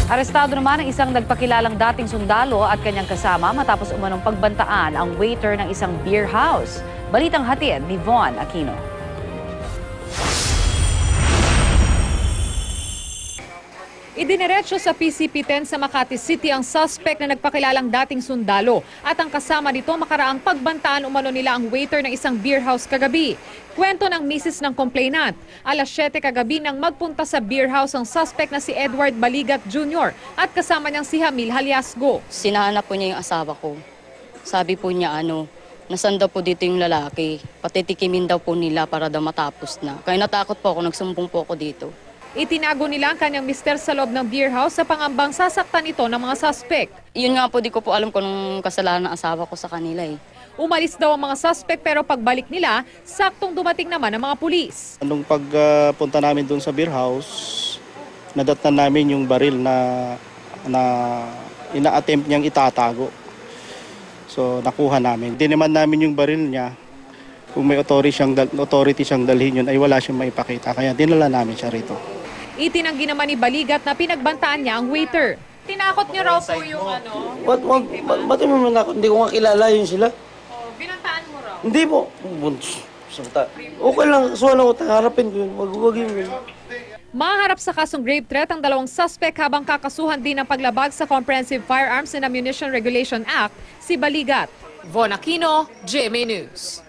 Arestado naman ang isang nagpakilalang dating sundalo at kanyang kasama matapos umanong pagbantaan ang waiter ng isang beer house. Balitang hatid ni Von Aquino. Idiniretso sa PCP-10 sa Makati City ang suspect na nagpakilalang dating sundalo at ang kasama nito makaraang pagbantaan umano nila ang waiter ng isang beer house kagabi. Kwento ng misis ng complainant, alas 7 kagabi nang magpunta sa beer house ang suspect na si Edward Baligat Jr. at kasama niyang si Hamil Haliasgo. Sinahanap po niya yung asawa ko. Sabi po niya nasaan daw po dito yung lalaki. Patitikimin daw po nila para daw matapos na. Kaya natakot po ako, nagsumbong po ako dito. Itinago nila ang kanyang mister sa loob ng beer house sa pangambang sasaktan ito ng mga suspect. Yun nga po, di ko po alam kung anong kasalanan ng asawa ko sa kanila eh. Umalis daw ang mga suspect pero pagbalik nila, saktong dumating naman ang mga pulis. Nung pagpunta namin doon sa beer house, nadatnan namin yung baril na ina-attempt niyang itatago. So nakuha namin. Diniman namin yung baril niya. Kung may authority siyang dalhin yun, ay wala siyang maipakita. Kaya dinala namin siya rito. Itinanggi naman ni Baligat na pinagbantaan niya ang waiter. Tinakot niyo raw po yung Ba't mo man ako? Hindi ko nga kilala yun sila. binantaan mo raw? Hindi po. Okay lang, kasuhan ako, harapin ko yun. Wag yun. Maharap sa kasong grave threat ang dalawang suspect habang kakasuhan din ng paglabag sa Comprehensive Firearms and Ammunition Regulation Act si Baligat. Von Aquino, GMA News.